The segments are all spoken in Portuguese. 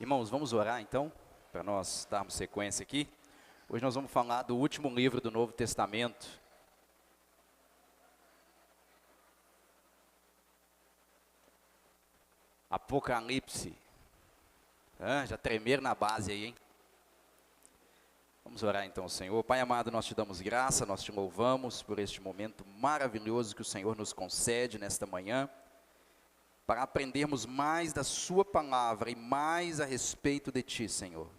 Irmãos, vamos orar então, para nós darmos sequência aqui. Hoje nós vamos falar do último livro do Novo Testamento. Apocalipse. Já tremeram na base aí, hein? Vamos orar então, Senhor. Pai amado, nós te damos graça, nós te louvamos por este momento maravilhoso que o Senhor nos concede nesta manhã, para aprendermos mais da sua palavra e mais a respeito de ti, Senhor.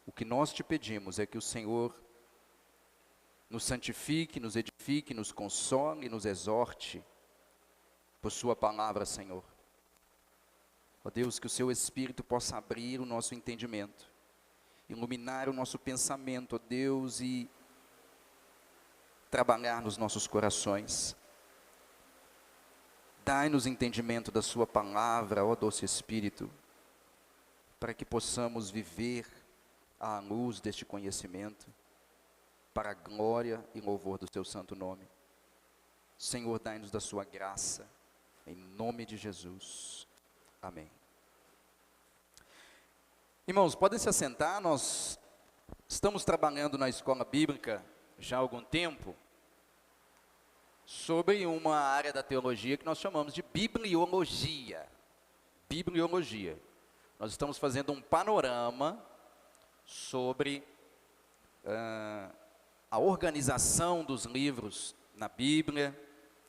O que nós te pedimos é que o Senhor nos santifique, nos edifique, nos console e nos exorte por sua palavra, Senhor. Ó Deus, que o seu Espírito possa abrir o nosso entendimento, iluminar o nosso pensamento, ó Deus, e trabalhar nos nossos corações. Dai-nos entendimento da sua palavra, ó doce Espírito, para que possamos viver à luz deste conhecimento, para a glória e louvor do teu santo nome. Senhor, dai-nos da sua graça, em nome de Jesus. Amém. Irmãos, podem se assentar. Nós estamos trabalhando na escola bíblica já há algum tempo sobre uma área da teologia que nós chamamos de bibliologia. Bibliologia. Nós estamos fazendo um panorama sobre a organização dos livros na Bíblia,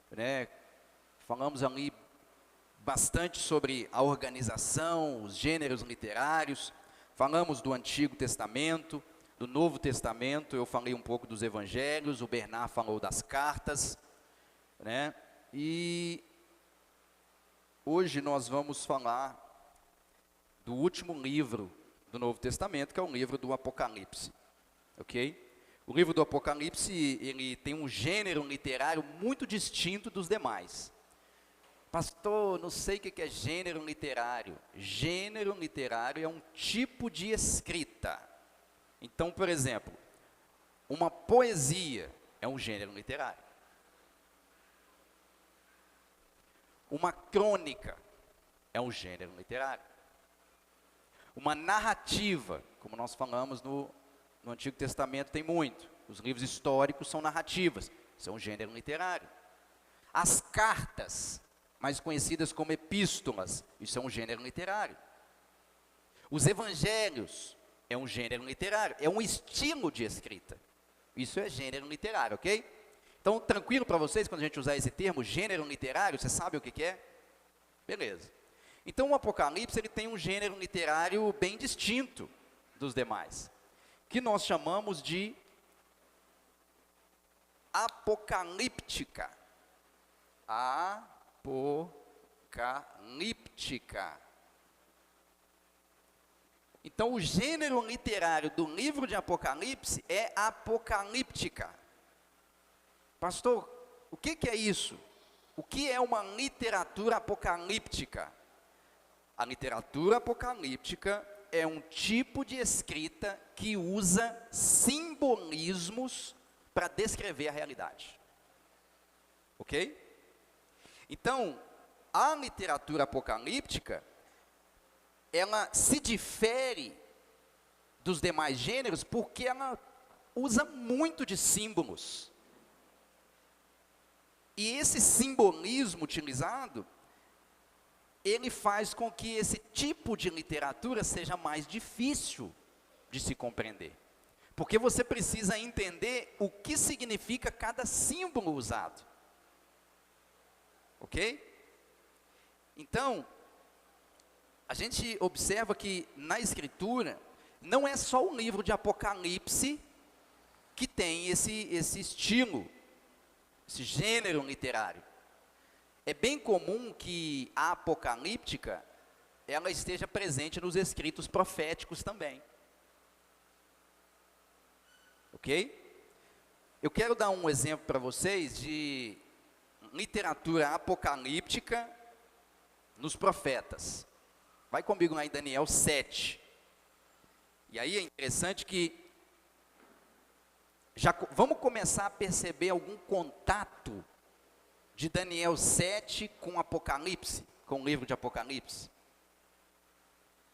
né? Falamos ali bastante sobre a organização, os gêneros literários, falamos do Antigo Testamento, do Novo Testamento, eu falei um pouco dos Evangelhos, o Bernard falou das cartas, né? E hoje nós vamos falar do último livro do Novo Testamento, que é o livro do Apocalipse, ok? O livro do Apocalipse, ele tem um gênero literário muito distinto dos demais. Pastor, não sei o que é gênero literário. Gênero literário é um tipo de escrita. Então, por exemplo, uma poesia é um gênero literário. Uma crônica é um gênero literário. Uma narrativa, como nós falamos no Antigo Testamento, tem muito. Os livros históricos são narrativas, isso é um gênero literário. As cartas, mais conhecidas como epístolas, isso é um gênero literário. Os evangelhos é um gênero literário, é um estilo de escrita. Isso é gênero literário, ok? Então, tranquilo para vocês, quando a gente usar esse termo, gênero literário, você sabe o que é? Beleza. Então, o Apocalipse, ele tem um gênero literário bem distinto dos demais, que nós chamamos de apocalíptica. Apocalíptica. Então, o gênero literário do livro de Apocalipse é apocalíptica. Pastor, o que é isso? O que é uma literatura apocalíptica? A literatura apocalíptica é um tipo de escrita que usa simbolismos para descrever a realidade. Ok? Então, a literatura apocalíptica, ela se difere dos demais gêneros porque ela usa muito de símbolos. E esse simbolismo utilizado, ele faz com que esse tipo de literatura seja mais difícil de se compreender. Porque você precisa entender o que significa cada símbolo usado. Ok? Então, a gente observa que na Escritura, não é só o livro de Apocalipse que tem esse estilo, esse gênero literário. É bem comum que a apocalíptica, ela esteja presente nos escritos proféticos também. Ok? Eu quero dar um exemplo para vocês de literatura apocalíptica nos profetas. Vai comigo lá em Daniel 7. E aí é interessante que já vamos começar a perceber algum contato de Daniel 7 com Apocalipse, com o livro de Apocalipse.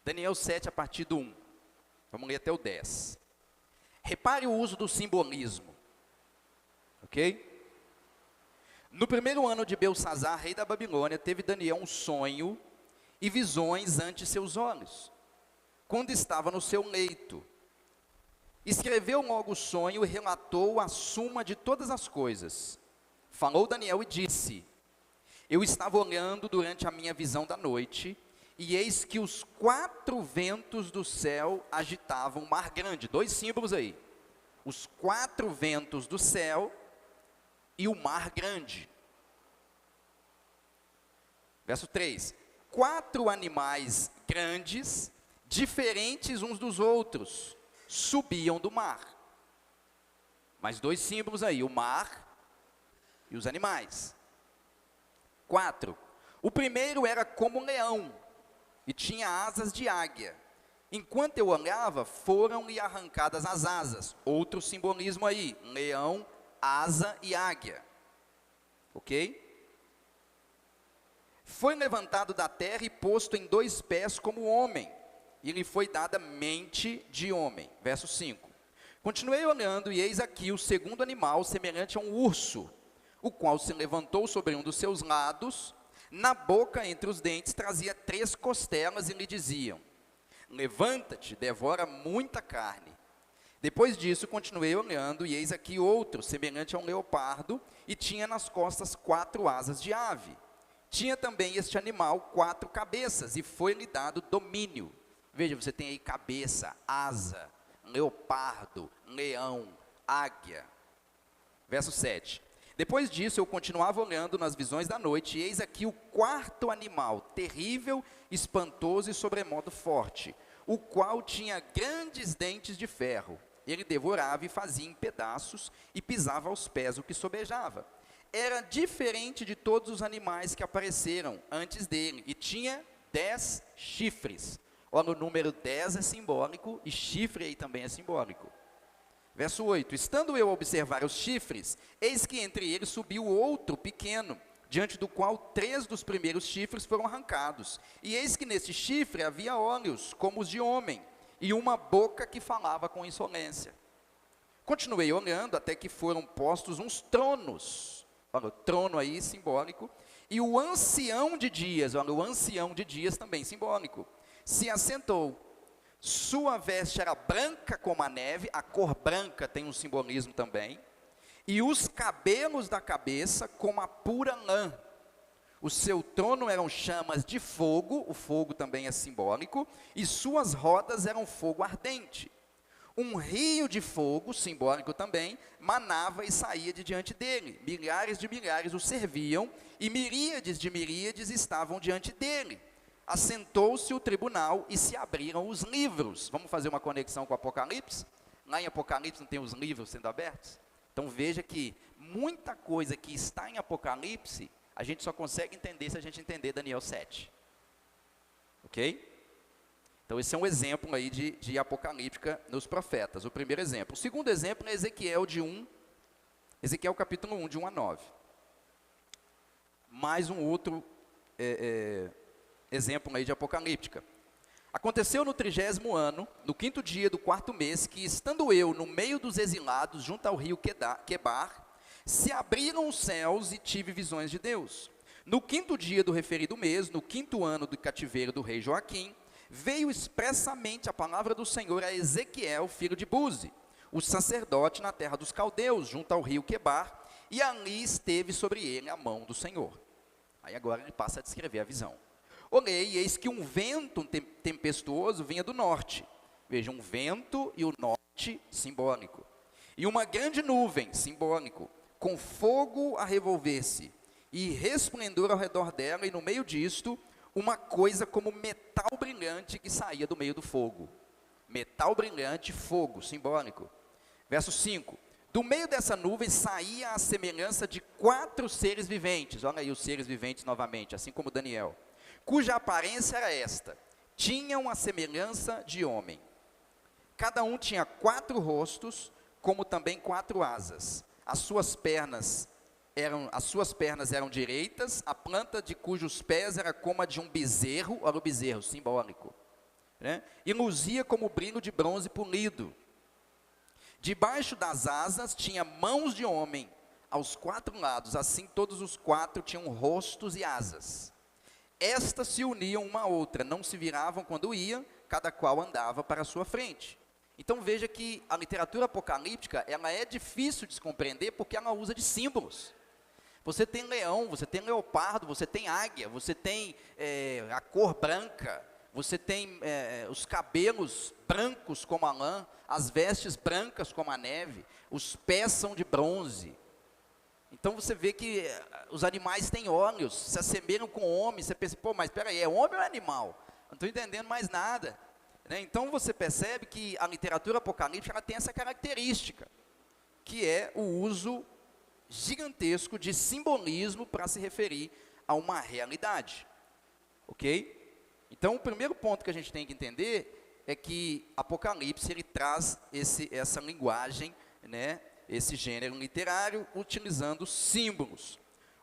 Daniel 7, a partir do 1. Vamos ler até o 10. Repare o uso do simbolismo. Ok? No primeiro ano de Belsazar, rei da Babilônia, teve Daniel um sonho e visões ante seus olhos, quando estava no seu leito. Escreveu logo o sonho e relatou a suma de todas as coisas. Falou Daniel e disse: eu estava olhando durante a minha visão da noite, e eis que os 4 ventos do céu agitavam o mar grande. 2 símbolos aí. Os 4 ventos do céu e o mar grande. Verso 3. 4 animais grandes, diferentes uns dos outros, subiam do mar. Mais 2 símbolos aí, o mar e os animais. 4. O primeiro era como um leão, e tinha asas de águia. Enquanto eu olhava, foram-lhe arrancadas as asas. Outro simbolismo aí, leão, asa e águia. Ok? Foi levantado da terra e posto em 2 pés como homem, e lhe foi dada mente de homem. Verso 5. Continuei olhando, e eis aqui o segundo animal, semelhante a um urso, o qual se levantou sobre um dos seus lados, na boca entre os dentes trazia 3 costelas, e lhe diziam: levanta-te, devora muita carne. Depois disso, continuei olhando, e eis aqui outro, semelhante a um leopardo, e tinha nas costas 4 asas de ave. Tinha também este animal 4 cabeças, e foi-lhe dado domínio. Veja, você tem aí cabeça, asa, leopardo, leão, águia. Verso 7. Depois disso, eu continuava olhando nas visões da noite, e eis aqui o 4º animal, terrível, espantoso e sobremodo forte, o qual tinha grandes dentes de ferro. Ele devorava e fazia em pedaços, e pisava aos pés o que sobejava. Era diferente de todos os animais que apareceram antes dele, e tinha 10 chifres. Olha, o número 10 é simbólico, e chifre aí também é simbólico. Verso 8, estando eu a observar os chifres, eis que entre eles subiu outro pequeno, diante do qual 3 dos primeiros chifres foram arrancados. E eis que nesse chifre havia olhos, como os de homem, e uma boca que falava com insolência. Continuei olhando até que foram postos uns tronos, olha, o trono aí simbólico, e o ancião de dias, olha, o ancião de dias também simbólico, se assentou. Sua veste era branca como a neve, a cor branca tem um simbolismo também, e os cabelos da cabeça como a pura lã. O seu trono eram chamas de fogo, o fogo também é simbólico, e suas rodas eram fogo ardente. Um rio de fogo, simbólico também, manava e saía de diante dele. Milhares de milhares o serviam, e miríades de miríades estavam diante dele. Assentou-se o tribunal e se abriram os livros. Vamos fazer uma conexão com o Apocalipse? Lá em Apocalipse não tem os livros sendo abertos? Então veja que muita coisa que está em Apocalipse, a gente só consegue entender se a gente entender Daniel 7. Ok? Então esse é um exemplo aí de apocalíptica nos profetas, o primeiro exemplo. O segundo exemplo é Ezequiel capítulo 1, de 1 a 9. Mais um outro exemplo aí de apocalíptica. Aconteceu no 30º ano, no 5º dia do 4º mês, que estando eu no meio dos exilados, junto ao rio Quebar, se abriram os céus e tive visões de Deus. No 5º dia do referido mês, no 5º ano do cativeiro do rei Joaquim, veio expressamente a palavra do Senhor a Ezequiel, filho de Buzi, o sacerdote na terra dos caldeus, junto ao rio Quebar, e ali esteve sobre ele a mão do Senhor. Aí agora ele passa a descrever a visão. Olhei, e eis que um vento tempestuoso vinha do norte. Veja, um vento e o norte, simbólico. E uma grande nuvem, simbólico, com fogo a revolver-se, e resplendor ao redor dela, e no meio disto, uma coisa como metal brilhante que saía do meio do fogo. Metal brilhante, fogo, simbólico. Verso 5. Do meio dessa nuvem saía a semelhança de 4 seres viventes. Olha aí os seres viventes novamente, assim como Daniel. Cuja aparência era esta: tinham a semelhança de homem. Cada um tinha 4 rostos, como também 4 asas. As suas pernas eram direitas, a planta de cujos pés era como a de um bezerro, olha o bezerro, simbólico. né? E luzia como brilho de bronze polido. Debaixo das asas tinha mãos de homem, aos 4 lados, assim todos os 4 tinham rostos e asas. Estas se uniam uma à outra, não se viravam quando iam, cada qual andava para a sua frente. Então veja que a literatura apocalíptica, ela é difícil de se compreender porque ela usa de símbolos. Você tem leão, você tem leopardo, você tem águia, você tem a cor branca, você tem os cabelos brancos como a lã, as vestes brancas como a neve, os pés são de bronze. Então você vê que os animais têm olhos, se assemelham com o homem, você pensa, pô, mas espera aí, é homem ou é animal? Não estou entendendo mais nada. Né? Então você percebe que a literatura apocalíptica ela tem essa característica, que é o uso gigantesco de simbolismo para se referir a uma realidade. Ok? Então o primeiro ponto que a gente tem que entender é que Apocalipse ele traz essa linguagem, né? Esse gênero literário, utilizando símbolos.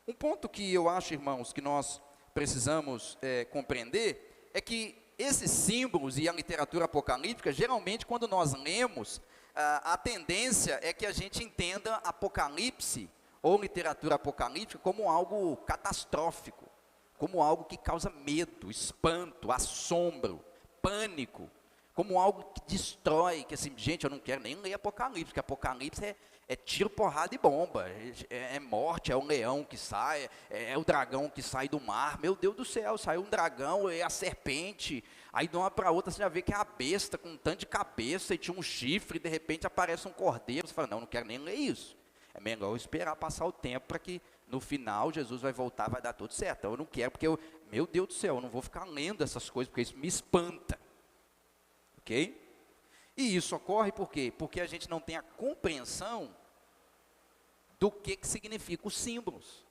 Um ponto que eu acho, irmãos, que nós precisamos compreender, é que esses símbolos e a literatura apocalíptica, geralmente quando nós lemos, a tendência é que a gente entenda Apocalipse, ou literatura apocalíptica, como algo catastrófico, como algo que causa medo, espanto, assombro, pânico, como algo que destrói, que assim, gente, eu não quero nem ler Apocalipse, porque Apocalipse é tiro, porrada e bomba, é morte, é o leão que sai, é o dragão que sai do mar, meu Deus do céu, saiu um dragão, é a serpente, aí de uma para outra você já vê que é a besta, com um tanto de cabeça e tinha um chifre, e de repente aparece um cordeiro, você fala, não quero nem ler isso, é melhor eu esperar passar o tempo para que no final Jesus vai voltar, vai dar tudo certo, então eu não quero, porque meu Deus do céu, eu não vou ficar lendo essas coisas, porque isso me espanta. Ok? E isso ocorre por quê? Porque a gente não tem a compreensão do que significam os símbolos.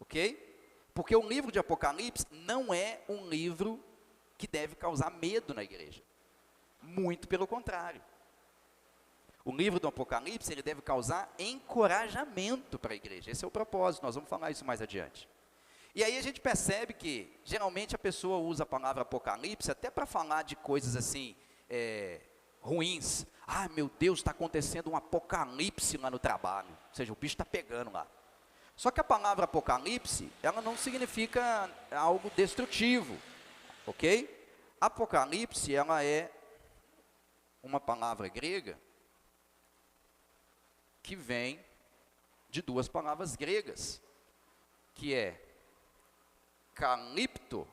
Ok? Porque o livro de Apocalipse não é um livro que deve causar medo na igreja. Muito pelo contrário. O livro do Apocalipse, ele deve causar encorajamento para a igreja. Esse é o propósito, nós vamos falar isso mais adiante. E aí a gente percebe que, geralmente, a pessoa usa a palavra apocalipse até para falar de coisas assim, ruins. Ah, meu Deus, está acontecendo um apocalipse lá no trabalho. Ou seja, o bicho está pegando lá. Só que a palavra apocalipse, ela não significa algo destrutivo. Ok? Apocalipse, ela é uma palavra grega que vem de 2 palavras gregas, que é calipto.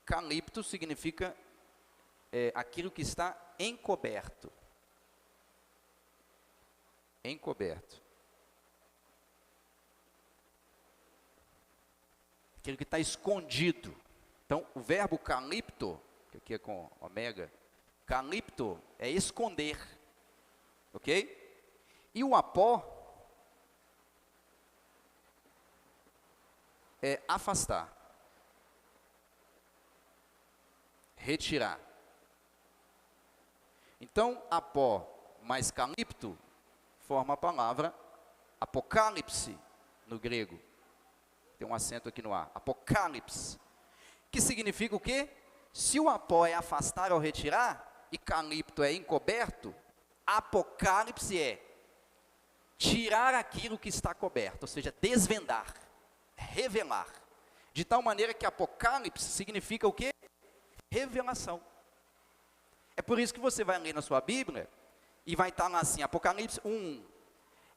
Calipto significa aquilo que está encoberto. Encoberto. Aquilo que está escondido. Então, o verbo calipto, que aqui é com ômega, calipto é esconder. Ok? E o apó é afastar, retirar. Então, apó mais calipto forma a palavra apocalipse no grego. Tem um acento aqui no A. Apocalipse. Que significa o quê? Se o apó é afastar ou retirar, e calipto é encoberto, apocalipse é tirar aquilo que está coberto, ou seja, desvendar, revelar. De tal maneira que apocalipse significa o quê? Revelação. É por isso que você vai ler na sua Bíblia, e vai estar lá assim, Apocalipse 1,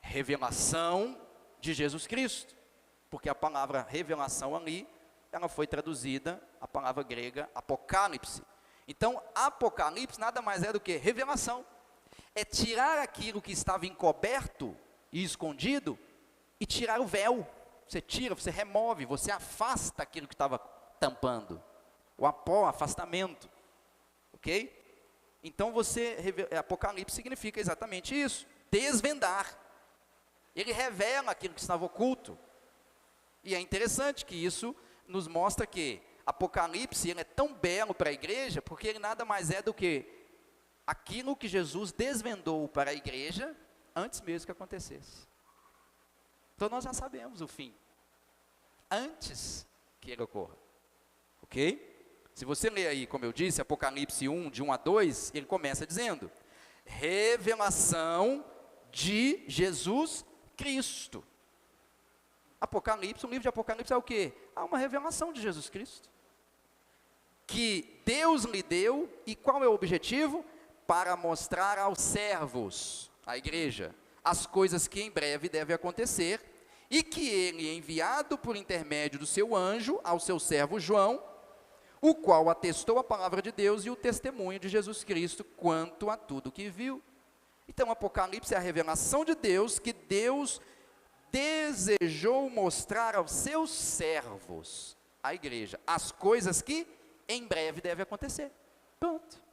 revelação de Jesus Cristo. Porque a palavra revelação ali, ela foi traduzida, a palavra grega, apocalipse. Então, apocalipse nada mais é do que revelação. É tirar aquilo que estava encoberto e escondido, e tirar o véu. Você tira, você remove, você afasta aquilo que estava tampando. O apó, afastamento. Ok? Então, Apocalipse significa exatamente isso. Desvendar. Ele revela aquilo que estava oculto. E é interessante que isso nos mostra que Apocalipse ele é tão belo para a igreja, porque ele nada mais é do que aquilo que Jesus desvendou para a igreja antes mesmo que acontecesse. Então nós já sabemos o fim. Antes que ele ocorra. Ok? Se você ler aí, como eu disse, Apocalipse 1, de 1 a 2, ele começa dizendo: revelação de Jesus Cristo. Apocalipse, o livro de Apocalipse é o quê? Há uma revelação de Jesus Cristo, que Deus lhe deu, e qual é o objetivo? Para mostrar aos servos, à igreja, as coisas que em breve devem acontecer, e que ele, enviado por intermédio do seu anjo, ao seu servo João, o qual atestou a palavra de Deus e o testemunho de Jesus Cristo quanto a tudo que viu. Então, Apocalipse é a revelação de Deus, que Deus desejou mostrar aos seus servos, a igreja, as coisas que em breve devem acontecer. Pronto.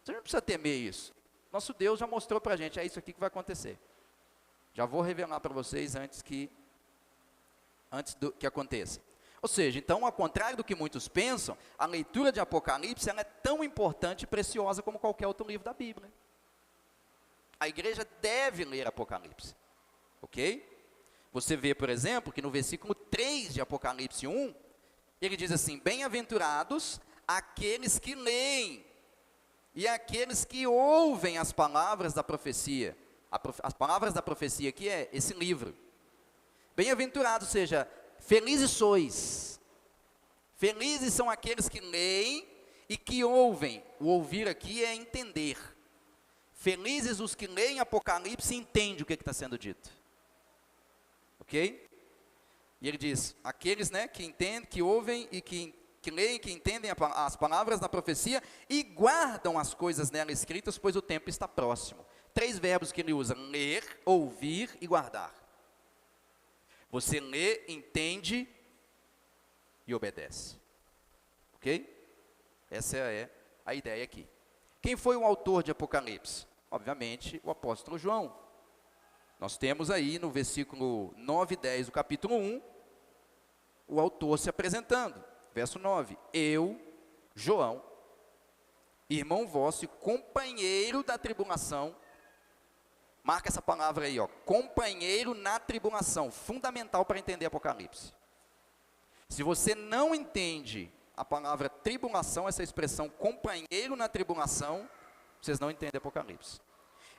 Você não precisa temer isso. Nosso Deus já mostrou para a gente, é isso aqui que vai acontecer. Já vou revelar para vocês antes do que aconteça. Ou seja, então, ao contrário do que muitos pensam, a leitura de Apocalipse ela é tão importante e preciosa como qualquer outro livro da Bíblia. A igreja deve ler Apocalipse. Ok? Você vê, por exemplo, que no versículo 3 de Apocalipse 1, ele diz assim: bem-aventurados aqueles que leem e aqueles que ouvem as palavras da profecia. As palavras da profecia aqui é esse livro. Bem-aventurados, ou seja, felizes sois. Felizes são aqueles que leem e que ouvem. O ouvir aqui é entender. Felizes os que leem Apocalipse e entendem o que está sendo dito. Ok? E ele diz, aqueles, né, que entendem, que ouvem e que leem, que entendem as palavras da profecia e guardam as coisas nela escritas, pois o tempo está próximo. 3 verbos que ele usa: ler, ouvir e guardar. Você lê, entende e obedece. Ok? Essa é a ideia aqui. Quem foi o autor de Apocalipse? Obviamente, o apóstolo João. Nós temos aí no versículo 9 e 10 do capítulo 1, o autor se apresentando. Verso 9: eu, João, irmão vosso e companheiro da tribulação. Marca essa palavra aí, ó, companheiro na tribulação, fundamental para entender Apocalipse. Se você não entende a palavra tribulação, essa expressão companheiro na tribulação, vocês não entendem Apocalipse.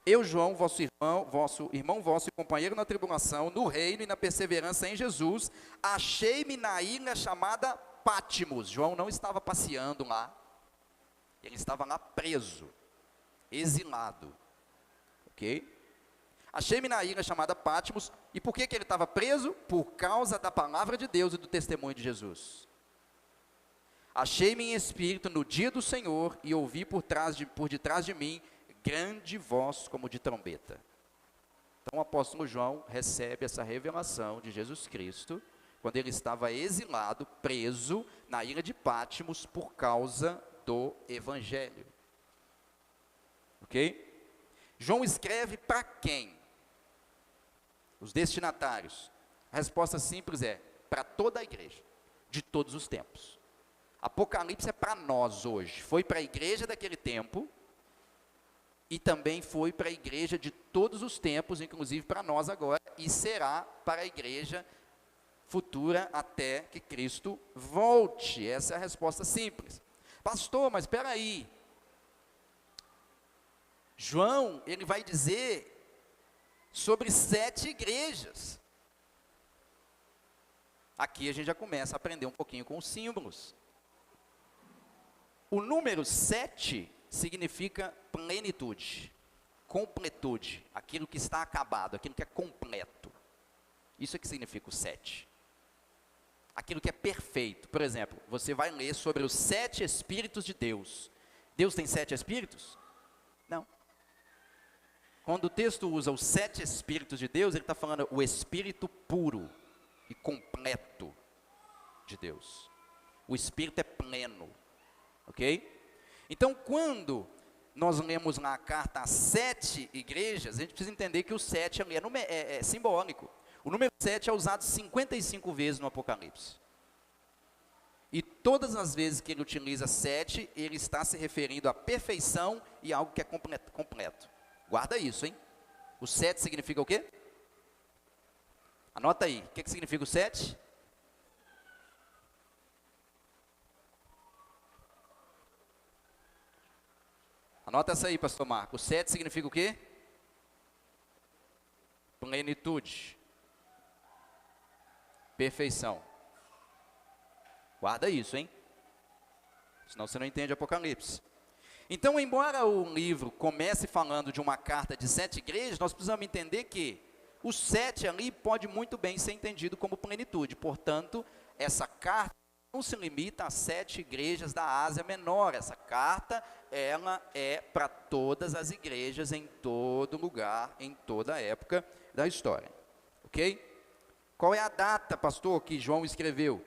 Eu, João, vosso irmão vosso e companheiro na tribulação, no reino e na perseverança em Jesus, achei-me na ilha chamada Patmos. João não estava passeando lá, ele estava lá preso, exilado, ok? Achei-me na ilha chamada Patmos. E por que ele estava preso? Por causa da palavra de Deus e do testemunho de Jesus. Achei-me em espírito no dia do Senhor e ouvi por detrás de mim grande voz como de trombeta. Então o apóstolo João recebe essa revelação de Jesus Cristo quando ele estava exilado, preso na ilha de Patmos por causa do Evangelho. Ok? João escreve para quem? Os destinatários. A resposta simples é: para toda a igreja, de todos os tempos. Apocalipse é para nós hoje. Foi para a igreja daquele tempo e também foi para a igreja de todos os tempos, inclusive para nós agora, e será para a igreja futura até que Cristo volte. Essa é a resposta simples. Pastor, mas espera aí. João, ele vai dizer sobre 7 igrejas. Aqui a gente já começa a aprender um pouquinho com os símbolos. O número 7 significa plenitude, completude, aquilo que está acabado, aquilo que é completo. Isso é que significa o 7. Aquilo que é perfeito. Por exemplo, você vai ler sobre os 7 Espíritos de Deus. Deus tem 7 Espíritos? Não. Quando o texto usa os 7 Espíritos de Deus, ele está falando o Espírito puro e completo de Deus. O Espírito é pleno, ok? Então, quando nós lemos lá a carta às 7 igrejas, a gente precisa entender que o 7 ali é simbólico. O número 7 é usado 55 vezes no Apocalipse. E todas as vezes que ele utiliza 7, ele está se referindo à perfeição e algo que é completo. Guarda isso, hein? O 7 significa o quê? Anota aí. O que significa o 7? Anota essa aí, pastor Marco. O 7 significa o quê? Plenitude. Perfeição. Guarda isso, hein? Senão você não entende Apocalipse. Então, embora o livro comece falando de uma carta de 7 igrejas, nós precisamos entender que o 7 ali pode muito bem ser entendido como plenitude. Portanto, essa carta não se limita a 7 igrejas da Ásia Menor. Essa carta, ela é para todas as igrejas, em todo lugar, em toda a época da história. Ok? Qual é a data, pastor, que João escreveu?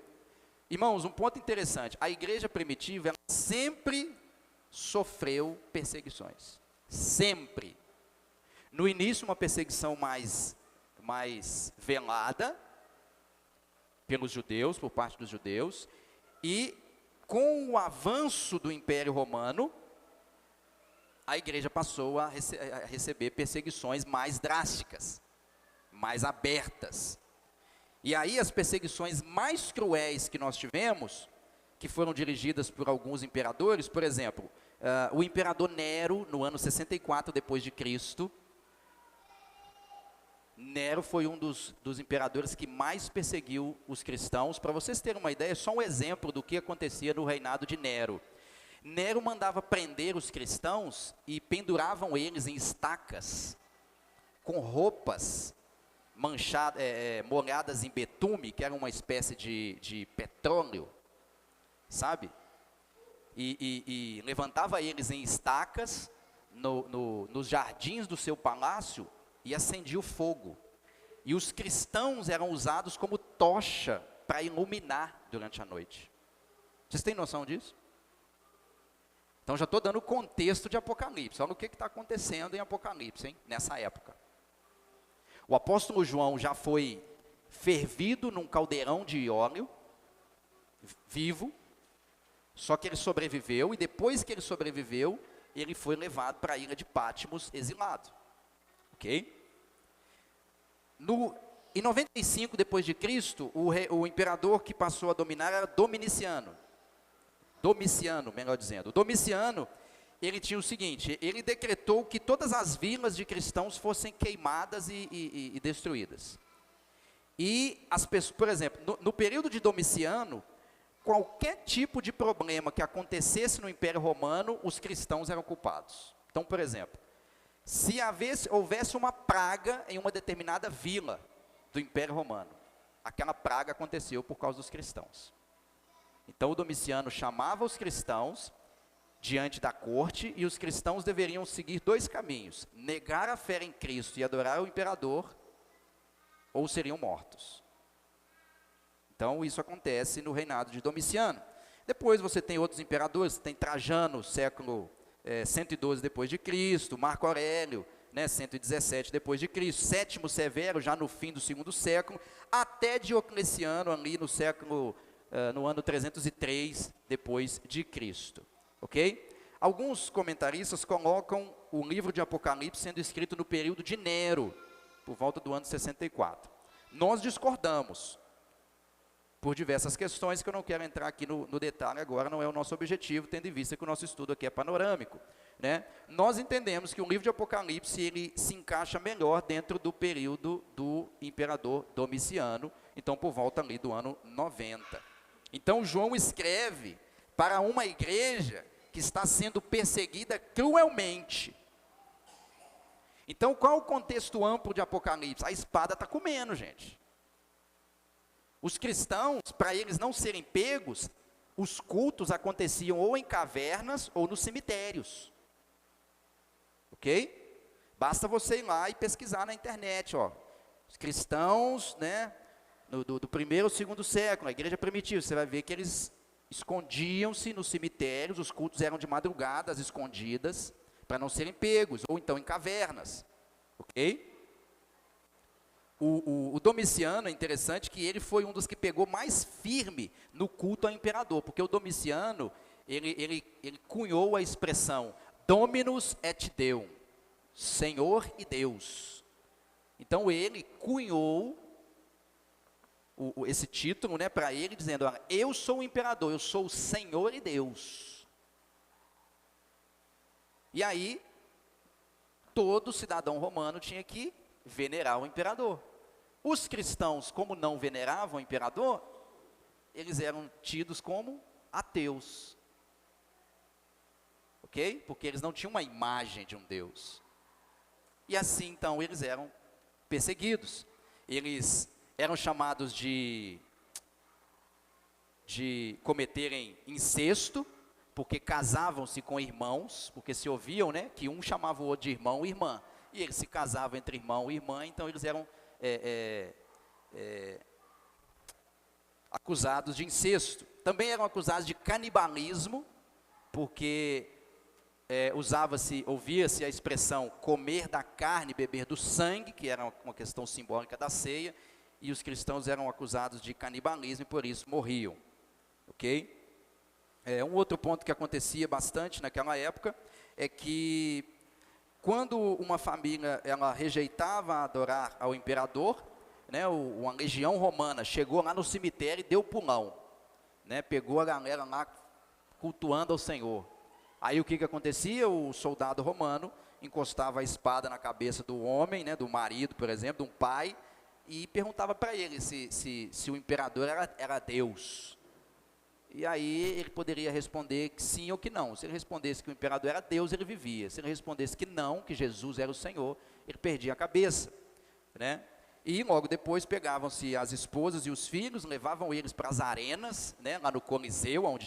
Irmãos, um ponto interessante. A igreja primitiva, ela sempre sofreu perseguições. Sempre. No início, uma perseguição mais velada pelos judeus, por parte dos judeus, e com o avanço do Império Romano, a igreja passou a receber perseguições mais drásticas, mais abertas. E aí as perseguições mais cruéis que nós tivemos, que foram dirigidas por alguns imperadores, por exemplo, o imperador Nero, no ano 64 depois de Cristo, Nero foi um dos imperadores que mais perseguiu os cristãos. Para vocês terem uma ideia, só um exemplo do que acontecia no reinado de Nero. Nero mandava prender os cristãos e penduravam eles em estacas, com roupas manchadas, molhadas em betume, que era uma espécie de petróleo, sabe? E levantava eles em estacas nos jardins do seu palácio e acendia o fogo. E os cristãos eram usados como tocha para iluminar durante a noite. Vocês têm noção disso? Então já estou dando o contexto de Apocalipse. Olha o que está acontecendo em Apocalipse, hein? Nessa época. O apóstolo João já foi fervido num caldeirão de óleo, vivo, só que ele sobreviveu, e depois que ele sobreviveu, ele foi levado para a ilha de Patmos, exilado. Ok? Em 95 depois de Cristo, o imperador que passou a dominar era Domiciano, melhor dizendo. O Domiciano, ele tinha o seguinte: ele decretou que todas as vilas de cristãos fossem queimadas e destruídas. E as pessoas, por exemplo, no período de Domiciano, qualquer tipo de problema que acontecesse no Império Romano, os cristãos eram culpados. Então, por exemplo, se houvesse uma praga em uma determinada vila do Império Romano, aquela praga aconteceu por causa dos cristãos. Então o Domiciano chamava os cristãos diante da corte, e os cristãos deveriam seguir 2 caminhos: negar a fé em Cristo e adorar o imperador, ou seriam mortos. Então isso acontece no reinado de Domiciano. Depois você tem outros imperadores, tem Trajano, século 112 depois de Cristo, Marco Aurélio, 117 depois de Cristo, Sétimo Severo já no fim do 2º século, até Diocleciano ali no ano 303 depois de Cristo. Ok? Alguns comentaristas colocam o livro de Apocalipse sendo escrito no período de Nero, por volta do ano 64. Nós discordamos, por diversas questões que eu não quero entrar aqui no detalhe agora, não é o nosso objetivo, tendo em vista que o nosso estudo aqui é panorâmico. Nós entendemos que o livro de Apocalipse, ele se encaixa melhor dentro do período do imperador Domiciano, então por volta ali do ano 90. Então João escreve para uma igreja que está sendo perseguida cruelmente. Então qual o contexto amplo de Apocalipse? A espada está comendo, gente. Os cristãos, para eles não serem pegos, os cultos aconteciam ou em cavernas ou nos cemitérios. Ok? Basta você ir lá e pesquisar na internet, ó. Os cristãos, do 1º ou 2º século, a igreja primitiva, você vai ver que eles escondiam-se nos cemitérios, os cultos eram de madrugada, às escondidas, para não serem pegos, ou então em cavernas. Ok? O Domiciano, é interessante que ele foi um dos que pegou mais firme no culto ao imperador, porque o Domiciano, ele cunhou a expressão Dominus et Deum, Senhor e Deus. Então ele cunhou esse título para ele, dizendo: olha, eu sou o imperador, eu sou o Senhor e Deus. E aí, todo cidadão romano tinha que venerar o imperador. Os cristãos, como não veneravam o imperador, eles eram tidos como ateus. Ok? Porque eles não tinham uma imagem de um Deus. E assim, então, eles eram perseguidos. Eles eram chamados de cometerem incesto, porque casavam-se com irmãos, porque se ouviam, né, que um chamava o outro de irmão e irmã, e eles se casavam entre irmão e irmã, então eles eram acusados de incesto. Também eram acusados de canibalismo, porque ouvia-se a expressão comer da carne, beber do sangue, que era uma questão simbólica da ceia, e os cristãos eram acusados de canibalismo e por isso morriam. Ok? Um outro ponto que acontecia bastante naquela época é que quando uma família ela rejeitava adorar ao imperador, né, uma legião romana chegou lá no cemitério e deu pulão, né, pegou a galera lá cultuando ao Senhor. Aí o que acontecia? O soldado romano encostava a espada na cabeça do homem, né, do marido, por exemplo, de um pai, e perguntava para ele se o imperador era Deus. E aí ele poderia responder que sim ou que não. Se ele respondesse que o imperador era Deus, ele vivia. Se ele respondesse que não, que Jesus era o Senhor, ele perdia a cabeça, né? E logo depois pegavam-se as esposas e os filhos, levavam eles para as arenas, né, lá no Coliseu, onde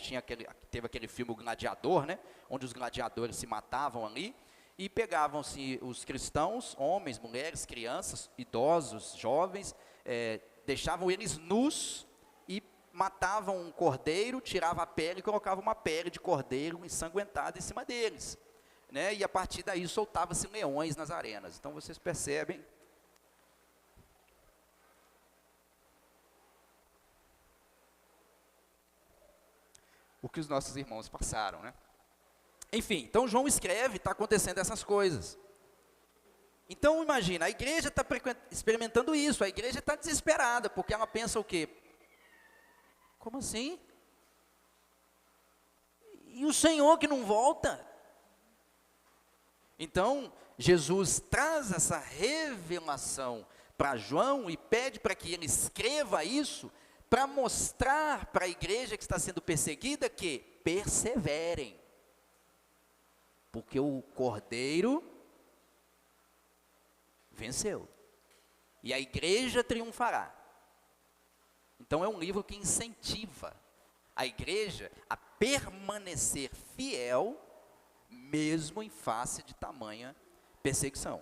teve aquele filme O Gladiador, né, onde os gladiadores se matavam ali, e pegavam-se os cristãos, homens, mulheres, crianças, idosos, jovens, deixavam eles nus, matavam um cordeiro, tirava a pele e colocava uma pele de cordeiro ensanguentada em cima deles, né? E a partir daí soltava-se leões nas arenas. Então vocês percebem o que os nossos irmãos passaram, né? Enfim, então João escreve, está acontecendo essas coisas. Então imagina, a igreja está experimentando isso, a igreja está desesperada, porque ela pensa o quê? Como assim? E o Senhor que não volta? Então, Jesus traz essa revelação para João e pede para que ele escreva isso, para mostrar para a igreja que está sendo perseguida que perseverem. Porque o Cordeiro venceu. E a igreja triunfará. Então é um livro que incentiva a igreja a permanecer fiel, mesmo em face de tamanha perseguição,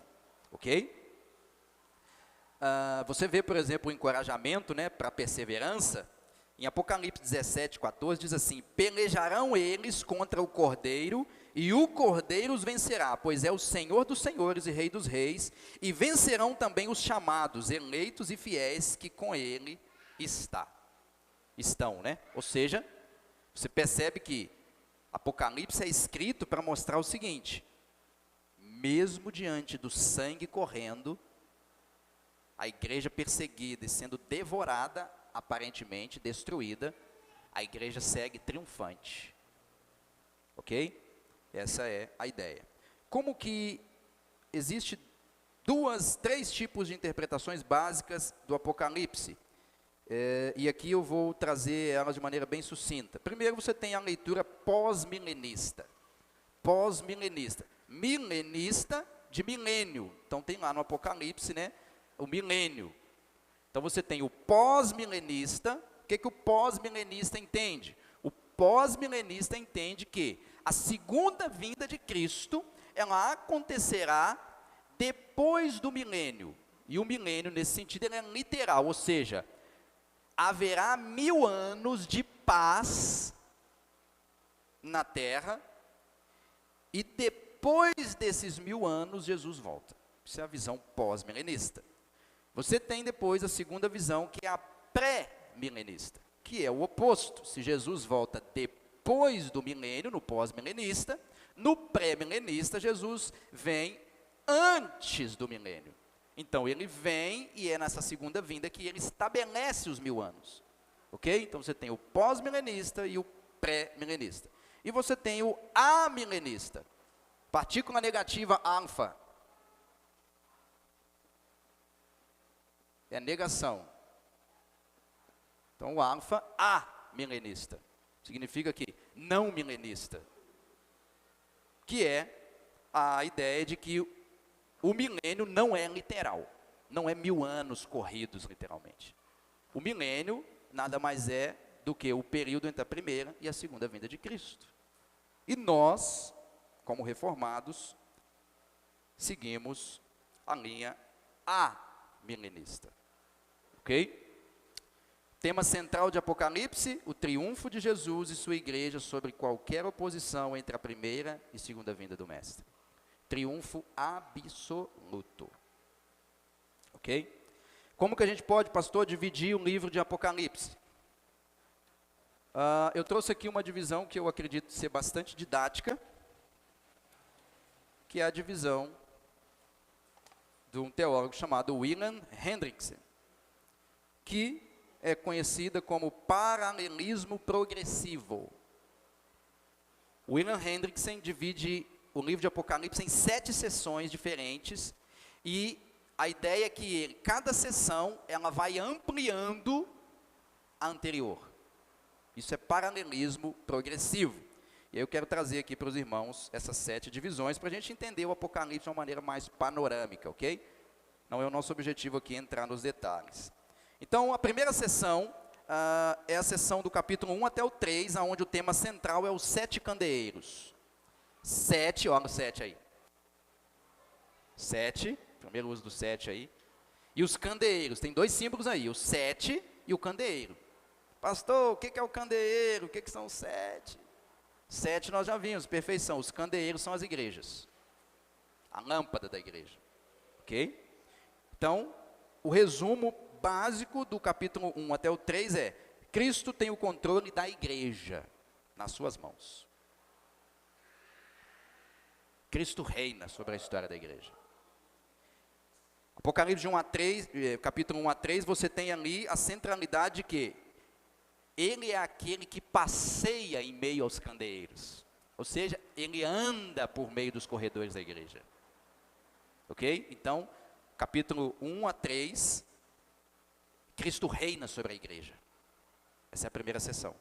ok? Você vê, por exemplo, o encorajamento, né, para a perseverança, em Apocalipse 17, 14, diz assim: pelejarão eles contra o Cordeiro, e o Cordeiro os vencerá, pois é o Senhor dos senhores e Rei dos reis, e vencerão também os chamados, eleitos e fiéis que com ele estão, né? Ou seja, você percebe que Apocalipse é escrito para mostrar o seguinte: mesmo diante do sangue correndo, a igreja perseguida e sendo devorada, aparentemente destruída, a igreja segue triunfante, ok? Essa é a ideia. Como que existe três tipos de interpretações básicas do Apocalipse? E aqui eu vou trazer elas de maneira bem sucinta. Primeiro você tem a leitura pós-milenista. Pós-milenista. Milenista de milênio. Então tem lá no Apocalipse, né, o milênio. Então você tem o pós-milenista. O que o pós-milenista entende? O pós-milenista entende que a segunda vinda de Cristo, ela acontecerá depois do milênio. E o milênio, nesse sentido, ele é literal, ou seja, haverá 1000 anos de paz na terra, e depois desses 1000 anos, Jesus volta. Isso é a visão pós-milenista. Você tem depois a segunda visão, que é a pré-milenista, que é o oposto. Se Jesus volta depois do milênio, no pós-milenista, no pré-milenista, Jesus vem antes do milênio. Então ele vem e é nessa segunda vinda que ele estabelece os 1000 anos. Ok? Então você tem o pós-milenista e o pré-milenista. E você tem o amilenista. Partícula negativa alfa é negação. Então o alfa, amilenista, significa que não milenista, que é a ideia de que o milênio não é literal, não é 1000 anos corridos literalmente. O milênio nada mais é do que o período entre a primeira e a segunda vinda de Cristo. E nós, como reformados, seguimos a linha amilenista. Ok? Tema central de Apocalipse, o triunfo de Jesus e sua igreja sobre qualquer oposição entre a primeira e segunda vinda do Mestre. Triunfo absoluto. Ok? Como que a gente pode, pastor, dividir o livro de Apocalipse? Eu trouxe aqui uma divisão que eu acredito ser bastante didática, que é a divisão de um teólogo chamado William Hendrickson, que é conhecida como paralelismo progressivo. William Hendrickson divide o livro de Apocalipse em 7 sessões diferentes, e a ideia é que cada sessão ela vai ampliando a anterior. Isso é paralelismo progressivo. E eu quero trazer aqui para os irmãos essas 7 divisões, para a gente entender o Apocalipse de uma maneira mais panorâmica, ok? Não é o nosso objetivo aqui entrar nos detalhes. Então, a primeira sessão é a sessão do capítulo 1 até o 3, onde o tema central é os 7 candeeiros. 7, olha o 7 aí. 7, primeiro uso do 7 aí. E os candeeiros, tem 2 símbolos aí, o 7 e o candeeiro. Pastor, o que é o candeeiro? O que são os 7? 7 nós já vimos, perfeição. Os candeeiros são as igrejas. A lâmpada da igreja. Ok? Então, o resumo básico do capítulo 1 até o 3 é: Cristo tem o controle da igreja nas suas mãos. Cristo reina sobre a história da igreja. Apocalipse 1 a 3, capítulo 1 a 3, você tem ali a centralidade de que Ele é aquele que passeia em meio aos candeeiros. Ou seja, Ele anda por meio dos corredores da igreja. Ok? Então, capítulo 1 a 3, Cristo reina sobre a igreja. Essa é a primeira sessão.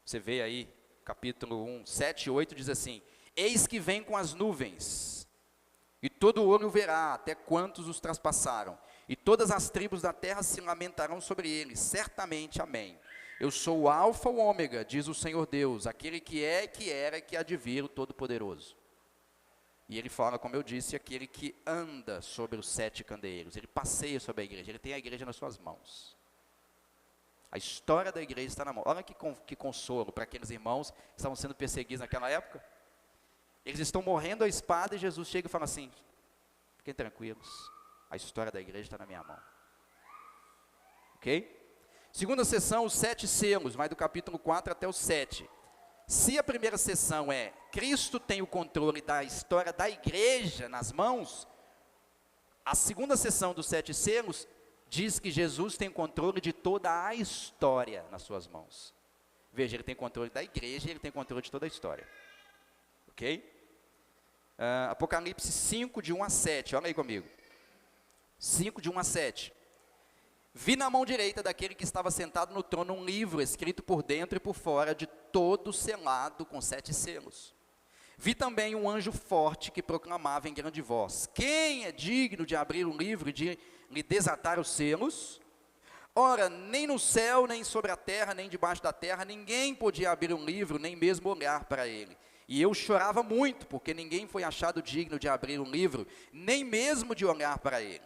Você vê aí, capítulo 1, 7 e 8, diz assim: Eis que vem com as nuvens, e todo olho verá, até quantos os traspassaram, e todas as tribos da terra se lamentarão sobre eles, certamente, amém. Eu sou o alfa e o ômega, diz o Senhor Deus, aquele que é, que era e que há de vir, o Todo-Poderoso. E ele fala, como eu disse, aquele que anda sobre os 7 candeeiros, ele passeia sobre a igreja, ele tem a igreja nas suas mãos. A história da igreja está na mão. Olha que consolo para aqueles irmãos que estavam sendo perseguidos naquela época. Eles estão morrendo à espada e Jesus chega e fala assim: fiquem tranquilos, a história da igreja está na minha mão. Ok? Segunda sessão, os 7 selos, vai do capítulo 4 até o 7. Se a primeira sessão é Cristo tem o controle da história da igreja nas mãos, a segunda sessão dos 7 selos diz que Jesus tem o controle de toda a história nas suas mãos. Veja, ele tem controle da igreja e ele tem controle de toda a história. Ok? Apocalipse 5, de 1 a 7, olha aí comigo. 5, de 1 a 7. Vi na mão direita daquele que estava sentado no trono um livro escrito por dentro e por fora, de todo selado com 7 selos. Vi também um anjo forte que proclamava em grande voz: quem é digno de abrir o livro e de lhe desatar os selos? Ora, nem no céu, nem sobre a terra, nem debaixo da terra, ninguém podia abrir um livro, nem mesmo olhar para ele. E eu chorava muito, porque ninguém foi achado digno de abrir um livro, nem mesmo de olhar para ele.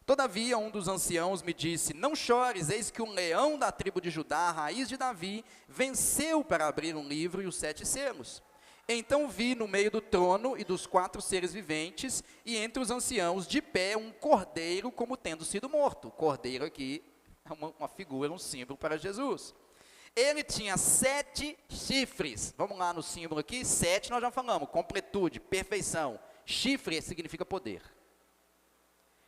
Todavia, um dos anciãos me disse: não chores, eis que um leão da tribo de Judá, a raiz de Davi, venceu para abrir um livro e os 7 selos. Então vi no meio do trono e dos 4 seres viventes, e entre os anciãos, de pé, um cordeiro como tendo sido morto. O cordeiro aqui é uma figura, um símbolo para Jesus. Ele tinha 7 chifres. Vamos lá no símbolo aqui, 7 nós já falamos, completude, perfeição. Chifre significa poder.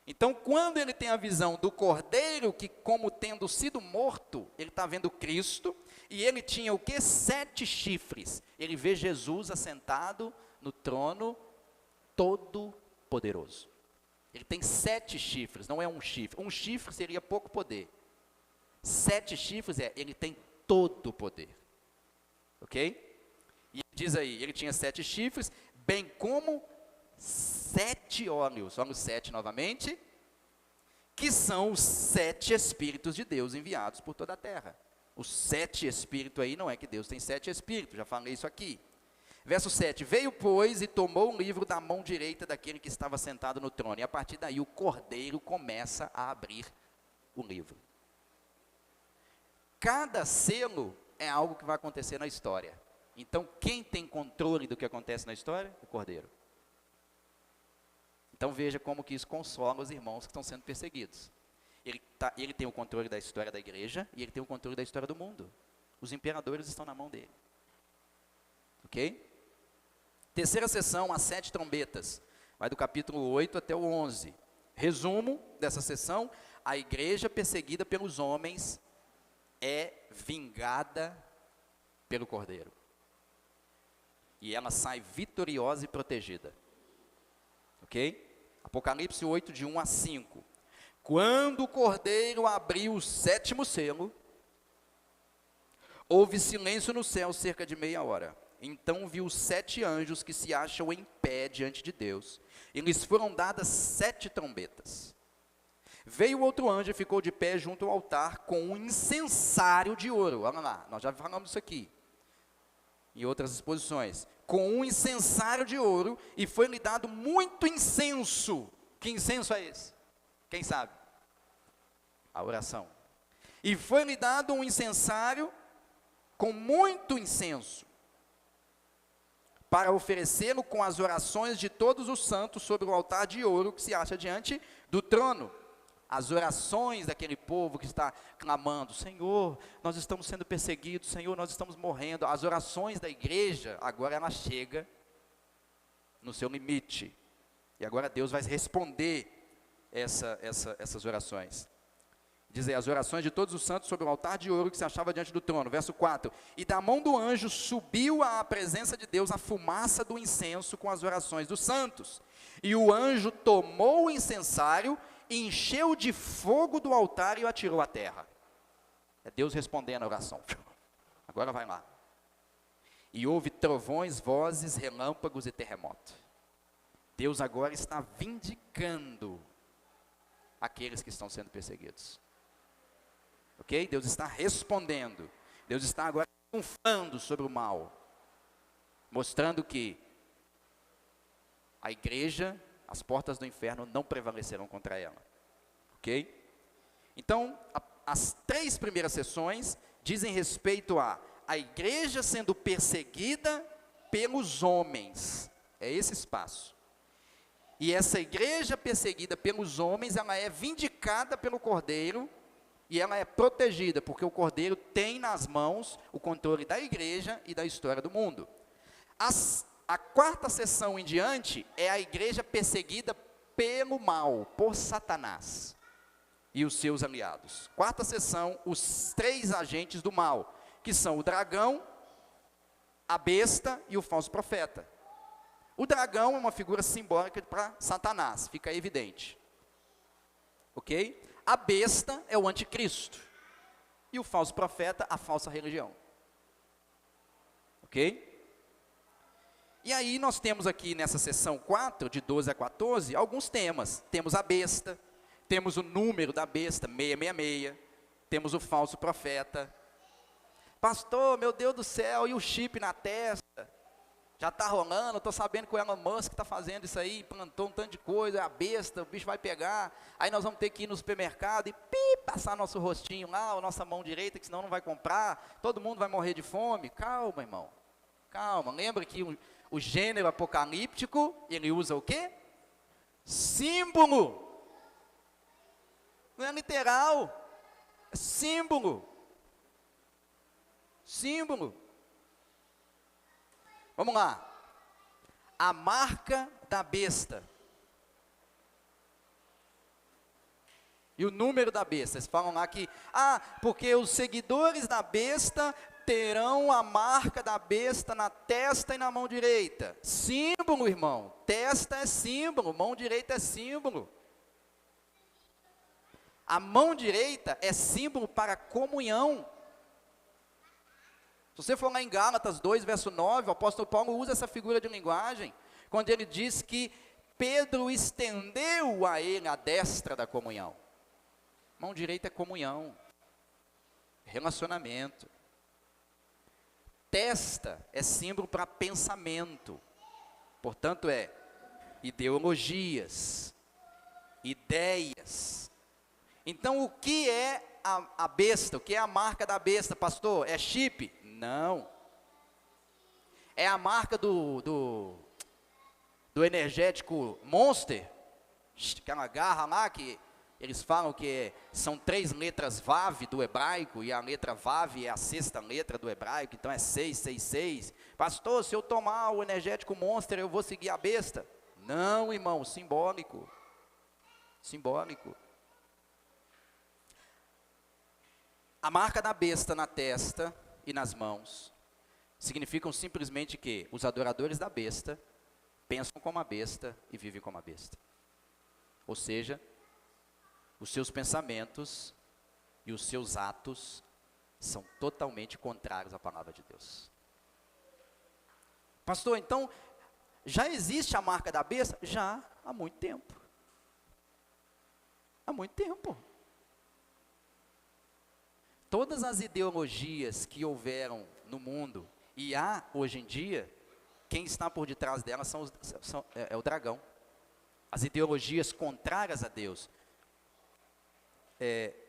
Então, quando ele tem a visão do cordeiro, que como tendo sido morto, ele está vendo Cristo, e ele tinha o que? 7 chifres. Ele vê Jesus assentado no trono todo-poderoso. Ele tem 7 chifres, não é um chifre. Um chifre seria pouco poder. 7 chifres ele tem todo o poder. Ok? E diz aí, ele tinha 7 chifres, bem como 7 olhos. Olha o 7 novamente. Que são os 7 Espíritos de Deus enviados por toda a terra. Os 7 Espíritos aí, não é que Deus tem 7 Espíritos, já falei isso aqui. Verso 7, veio, pois, e tomou o livro da mão direita daquele que estava sentado no trono. E a partir daí o cordeiro começa a abrir o livro. Cada selo é algo que vai acontecer na história. Então, quem tem controle do que acontece na história? O cordeiro. Então, veja como que isso consola os irmãos que estão sendo perseguidos. Ele tem o controle da história da igreja e ele tem o controle da história do mundo. Os imperadores estão na mão dele. Ok? Terceira sessão, as 7 trombetas. Vai do capítulo 8 até o 11. Resumo dessa sessão: a igreja perseguida pelos homens é vingada pelo Cordeiro. E ela sai vitoriosa e protegida. Ok? Apocalipse 8, de 1 a 5. Quando o Cordeiro abriu o 7º selo, houve silêncio no céu cerca de meia hora. Então viu os 7 anjos que se acham em pé diante de Deus. E lhes foram dadas 7 trombetas. Veio outro anjo e ficou de pé junto ao altar com um incensário de ouro. Olha lá, nós já falamos isso aqui, em outras exposições. Com um incensário de ouro, e foi-lhe dado muito incenso. Que incenso é esse? Quem sabe? A oração. E foi-lhe dado um incensário com muito incenso, para oferecê-lo com as orações de todos os santos sobre o altar de ouro que se acha diante do trono. As orações daquele povo que está clamando: Senhor, nós estamos sendo perseguidos, Senhor, nós estamos morrendo. As orações da igreja, agora ela chega no seu limite. E agora Deus vai responder essas orações. Diz aí, as orações de todos os santos sobre o altar de ouro que se achava diante do trono. Verso 4. E da mão do anjo subiu à presença de Deus a fumaça do incenso com as orações dos santos. E o anjo tomou o incensário, encheu de fogo do altar e o atirou à terra. É Deus respondendo a oração. Agora vai lá. E houve trovões, vozes, relâmpagos e terremoto. Deus agora está vindicando aqueles que estão sendo perseguidos. Ok? Deus está respondendo. Deus está agora triunfando sobre o mal, mostrando que a igreja, as portas do inferno não prevalecerão contra ela. Ok? Então, as 3 primeiras sessões dizem respeito a igreja sendo perseguida pelos homens. É esse espaço. E essa igreja perseguida pelos homens, ela é vindicada pelo Cordeiro, e ela é protegida, porque o Cordeiro tem nas mãos o controle da igreja e da história do mundo. A 4ª sessão em diante é a igreja perseguida pelo mal, por Satanás e os seus aliados. 4ª sessão, os 3 agentes do mal, que são o dragão, a besta e o falso profeta. O dragão é uma figura simbólica para Satanás, fica evidente. Ok? A besta é o anticristo. E o falso profeta, a falsa religião. Ok? E aí nós temos aqui nessa sessão 4, de 12 a 14, alguns temas. Temos a besta, temos o número da besta, 666, temos o falso profeta. Pastor, meu Deus do céu, e o chip na testa? Já está rolando, estou sabendo que o Elon Musk está fazendo isso aí, plantou um tanto de coisa, a besta, o bicho vai pegar, aí nós vamos ter que ir no supermercado e passar nosso rostinho lá, a nossa mão direita, que senão não vai comprar, todo mundo vai morrer de fome. Calma, irmão, calma. Lembra que o gênero apocalíptico, ele usa o quê? Símbolo. Não é literal, é símbolo. Símbolo. Vamos lá. A marca da besta. E o número da besta. Eles falam lá que, porque os seguidores da besta terão a marca da besta na testa e na mão direita. Símbolo, irmão. Testa é símbolo, mão direita é símbolo. A mão direita é símbolo para comunhão. Se você for lá em Gálatas 2, verso 9, o apóstolo Paulo usa essa figura de linguagem, quando ele diz que Pedro estendeu a ele a destra da comunhão. Mão direita é comunhão, relacionamento. Testa é símbolo para pensamento, portanto é ideologias, ideias. Então o que é a besta? O que é a marca da besta, pastor? É chip? Não. É a marca do energético Monster, aquela garra lá que eles falam que são 3 letras Vav do hebraico, e a letra Vav é a 6ª letra do hebraico, então é 666. Pastor, se eu tomar o energético Monster, eu vou seguir a besta? Não, irmão, simbólico. Simbólico. A marca da besta na testa e nas mãos significam simplesmente que os adoradores da besta pensam como a besta e vivem como a besta. Ou seja, os seus pensamentos e os seus atos são totalmente contrários à palavra de Deus. Pastor, então, já existe a marca da besta? Já, há muito tempo. Há muito tempo. Todas as ideologias que houveram no mundo, e há hoje em dia, quem está por detrás delas é o dragão. As ideologias contrárias a Deus.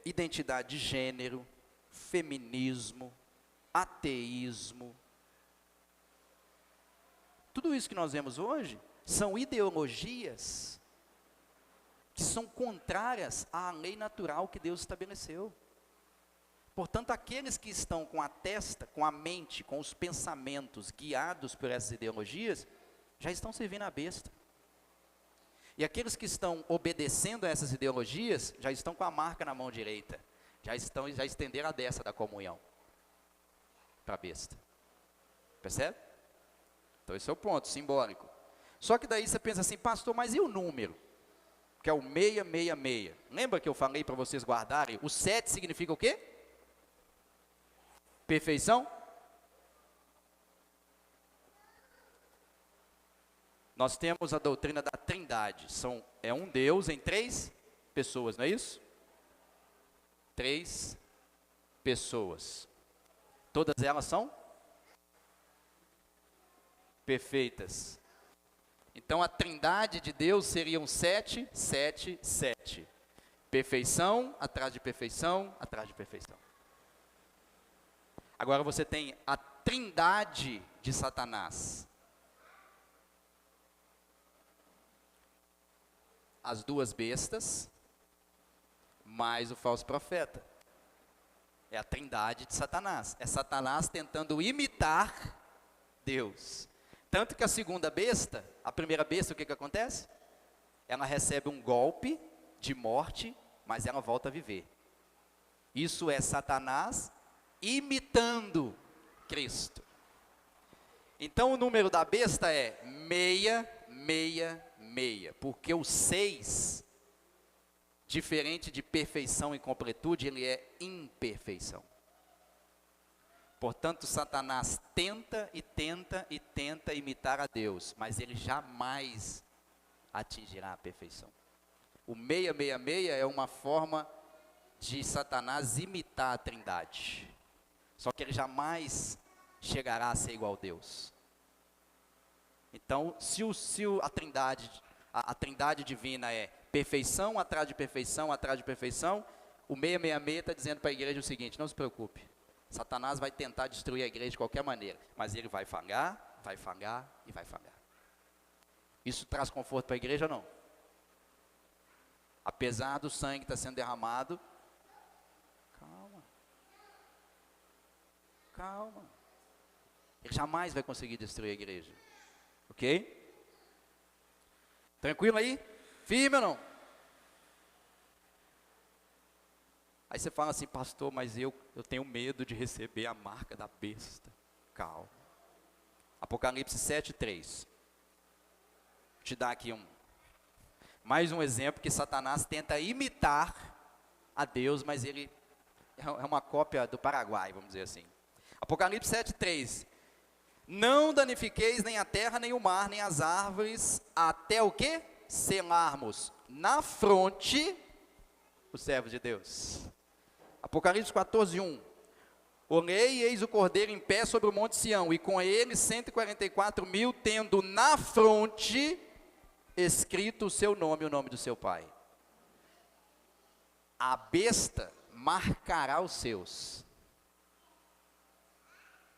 Identidade de gênero, feminismo, ateísmo. Tudo isso que nós vemos hoje são ideologias que são contrárias à lei natural que Deus estabeleceu. Portanto, aqueles que estão com a testa, com a mente, com os pensamentos guiados por essas ideologias, já estão servindo a besta. E aqueles que estão obedecendo a essas ideologias, já estão com a marca na mão direita. Já estenderam a destra da comunhão para a besta. Percebe? Então esse é o ponto, simbólico. Só que daí você pensa assim, pastor, mas e o número? Que é o 666. Lembra que eu falei para vocês guardarem? O 7 significa o quê? Perfeição? Nós temos a doutrina da Trindade. É um Deus em 3 pessoas, não é isso? 3 pessoas. Todas elas são perfeitas. Então a Trindade de Deus seriam 7, 7, 7. Perfeição, atrás de perfeição, atrás de perfeição. Agora você tem a Trindade de Satanás. As 2 bestas, mais o falso profeta. É a Trindade de Satanás. É Satanás tentando imitar Deus. Tanto que a segunda besta, a primeira besta, o que acontece? Ela recebe um golpe de morte, mas ela volta a viver. Isso é Satanás imitando Cristo. Então o número da besta é 666, porque o 6, diferente de perfeição e completude, ele é imperfeição. Portanto, Satanás tenta e tenta e tenta imitar a Deus, mas ele jamais atingirá a perfeição. O 666 é uma forma de Satanás imitar a Trindade. Só que ele jamais chegará a ser igual a Deus. Então, se a Trindade divina é perfeição atrás de perfeição, atrás de perfeição, o 666 está dizendo para a igreja o seguinte: não se preocupe, Satanás vai tentar destruir a igreja de qualquer maneira, mas ele vai falhar e vai falhar. Isso traz conforto para a igreja ou não? Apesar do sangue estar sendo derramado, calma. Ele jamais vai conseguir destruir a igreja. Ok? Tranquilo aí? Firme ou não? Aí você fala assim, pastor, mas eu eu tenho medo de receber a marca da besta. Calma. Apocalipse 7:3. Vou te dar aqui mais um exemplo que Satanás tenta imitar a Deus, mas ele é uma cópia do Paraguai, vamos dizer assim. Apocalipse 7:3. Não danifiqueis nem a terra, nem o mar, nem as árvores, até o quê? Selarmos na fronte o servo de Deus. Apocalipse 14:1. Olhei e eis o cordeiro em pé sobre o monte Sião, e com ele 144.000, tendo na fronte escrito o seu nome e o nome do seu pai. A besta marcará os seus,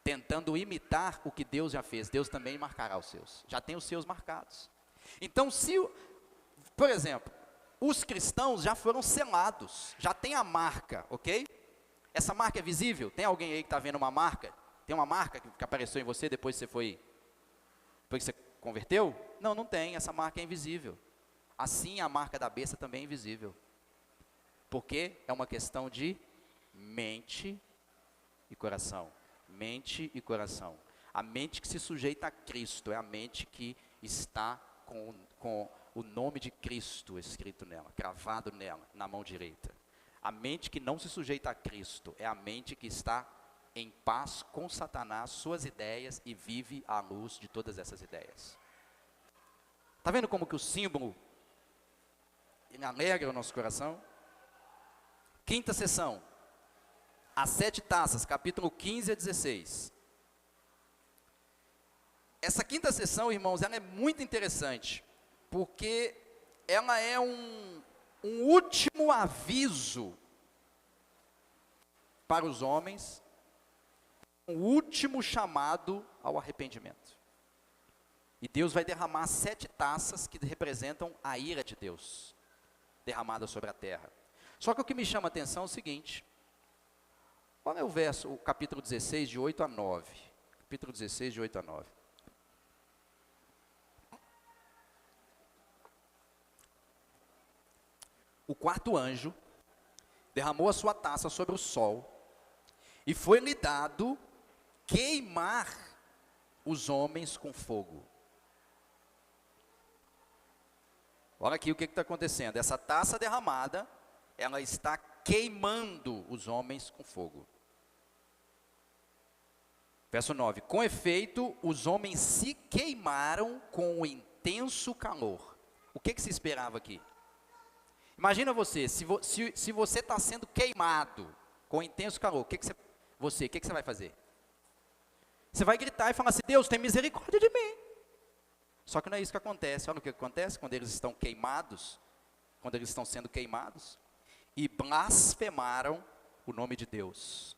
tentando imitar o que Deus já fez. Deus também marcará os seus, já tem os seus marcados. Então, por exemplo, os cristãos já foram selados, já tem a marca, ok? Essa marca é visível? Tem alguém aí que está vendo uma marca? Tem uma marca que apareceu em você depois que você converteu? Não, não tem, essa marca é invisível. Assim a marca da besta também é invisível. Porque é uma questão de mente e coração. Mente e coração. A mente que se sujeita a Cristo é a mente que está com o nome de Cristo escrito nela, cravado nela, na mão direita. A mente que não se sujeita a Cristo é a mente que está em paz com Satanás, suas ideias, e vive à luz de todas essas ideias. Está vendo como que o símbolo ele alegra o nosso coração? Quinta sessão, as 7 taças, capítulo 15 a 16. Essa quinta sessão, irmãos, ela é muito interessante, porque ela é um último aviso para os homens, um último chamado ao arrependimento. E Deus vai derramar 7 taças que representam a ira de Deus, derramada sobre a terra. Só que o que me chama a atenção é o seguinte, olha o capítulo 16, de 8 a 9. Capítulo 16, de 8 a 9. O quarto anjo derramou a sua taça sobre o sol, e foi-lhe dado queimar os homens com fogo. Olha aqui o que está acontecendo. Essa taça derramada, ela está queimando os homens com fogo. Verso 9. Com efeito, os homens se queimaram com um intenso calor. O que se esperava aqui? Imagina você, se você está sendo queimado com intenso calor, o que você vai fazer? Você vai gritar e falar assim, Deus, tem misericórdia de mim. Só que não é isso que acontece. Olha o que acontece quando eles estão queimados, quando eles estão sendo queimados, e blasfemaram o nome de Deus,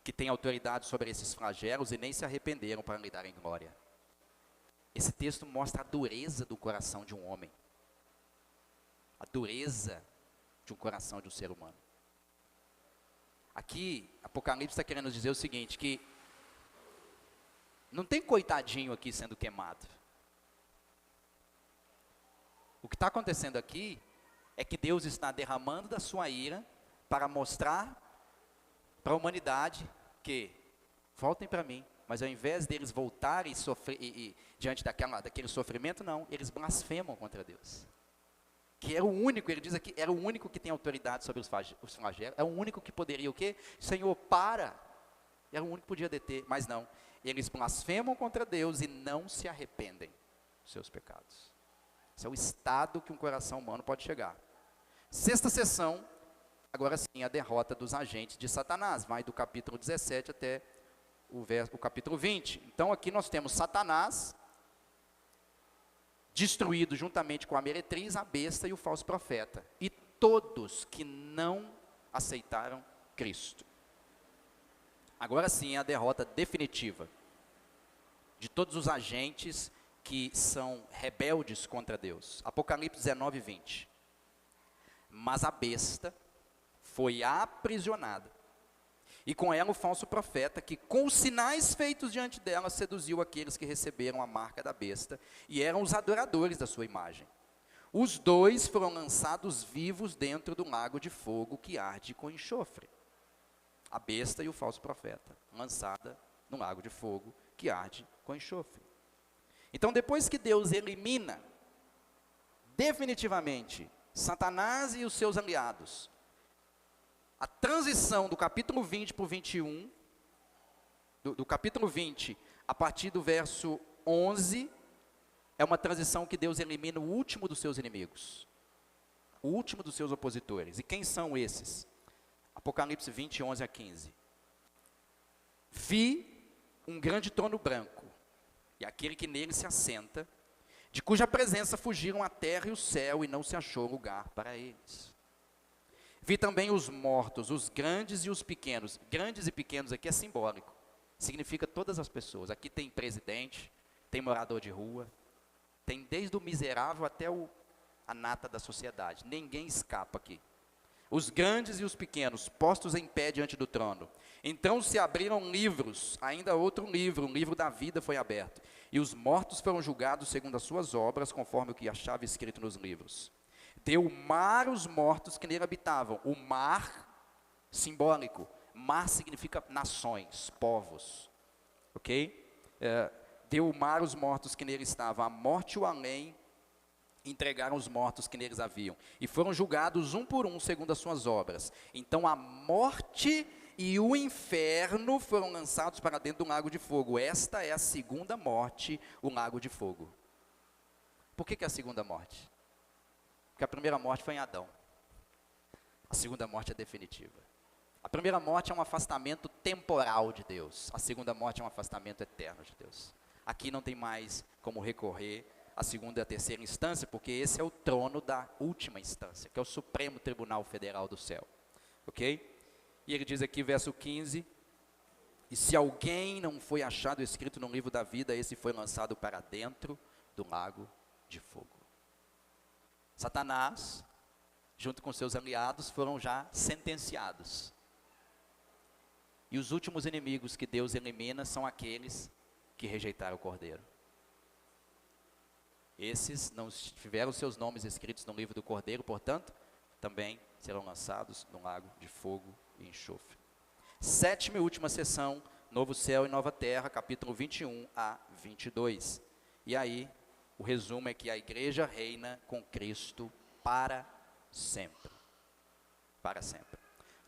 que tem autoridade sobre esses flagelos, e nem se arrependeram para lhe darem glória. Esse texto mostra a dureza do coração de um homem. A dureza de um coração de um ser humano. Aqui, Apocalipse está querendo dizer o seguinte, que não tem coitadinho aqui sendo queimado. O que está acontecendo aqui é que Deus está derramando da sua ira para mostrar para a humanidade que voltem para mim, mas ao invés deles voltarem diante daquele sofrimento, não, eles blasfemam contra Deus. Que era o único, ele diz aqui, era o único que tem autoridade sobre os flagelos, é o único que poderia o quê? Senhor, para! Era o único que podia deter, mas não. Eles blasfemam contra Deus e não se arrependem dos seus pecados. Esse é o estado que um coração humano pode chegar. Sexta sessão, agora sim, a derrota dos agentes de Satanás, vai do capítulo 17 até o capítulo 20. Então aqui nós temos Satanás, destruído juntamente com a meretriz, a besta e o falso profeta, e todos que não aceitaram Cristo. Agora sim é a derrota definitiva de todos os agentes que são rebeldes contra Deus. Apocalipse 19, 20. Mas a besta foi aprisionada, e com ela o falso profeta, que com os sinais feitos diante dela, seduziu aqueles que receberam a marca da besta, e eram os adoradores da sua imagem. Os dois foram lançados vivos dentro do lago de fogo que arde com enxofre. a besta e o falso profeta, lançada no lago de fogo que arde com enxofre. Então, depois que Deus elimina definitivamente Satanás e os seus aliados, a transição do capítulo 20 para o 21, do capítulo 20, a partir do verso 11, é uma transição que Deus elimina o último dos seus inimigos, o último dos seus opositores. E quem são esses? Apocalipse 20, 11 a 15. Vi um grande trono branco, e aquele que nele se assenta, de cuja presença fugiram a terra e o céu, e não se achou lugar para eles. Vi também os mortos, os grandes e os pequenos. Grandes e pequenos aqui é simbólico, significa todas as pessoas. Aqui tem presidente, tem morador de rua, tem desde o miserável até a nata da sociedade. Ninguém escapa aqui. Os grandes e os pequenos, postos em pé diante do trono. Então se abriram livros, ainda outro livro, o livro da vida foi aberto. E os mortos foram julgados segundo as suas obras, conforme o que achava escrito nos livros. Deu o mar os mortos que nele habitavam. O mar, simbólico. Mar significa nações, povos. Ok? Deu o mar os mortos que nele estavam. A morte e o além entregaram os mortos que neles haviam. E foram julgados um por um, segundo as suas obras. Então a morte e o inferno foram lançados para dentro do lago de fogo. Esta é a segunda morte, o lago de fogo. Por que é a segunda morte? Porque a primeira morte foi em Adão. A segunda morte é definitiva. A primeira morte é um afastamento temporal de Deus. A segunda morte é um afastamento eterno de Deus. Aqui não tem mais como recorrer à segunda e à terceira instância, porque esse é o trono da última instância, que é o Supremo Tribunal Federal do céu. Ok? E ele diz aqui, verso 15, e se alguém não foi achado escrito no livro da vida, esse foi lançado para dentro do lago de fogo. Satanás, junto com seus aliados, foram já sentenciados. E os últimos inimigos que Deus elimina são aqueles que rejeitaram o Cordeiro. Esses não tiveram seus nomes escritos no livro do Cordeiro, portanto, também serão lançados no lago de fogo e enxofre. Sétima e última sessão, Novo Céu e Nova Terra, capítulo 21 a 22. E aí, o resumo é que a igreja reina com Cristo para sempre. Para sempre.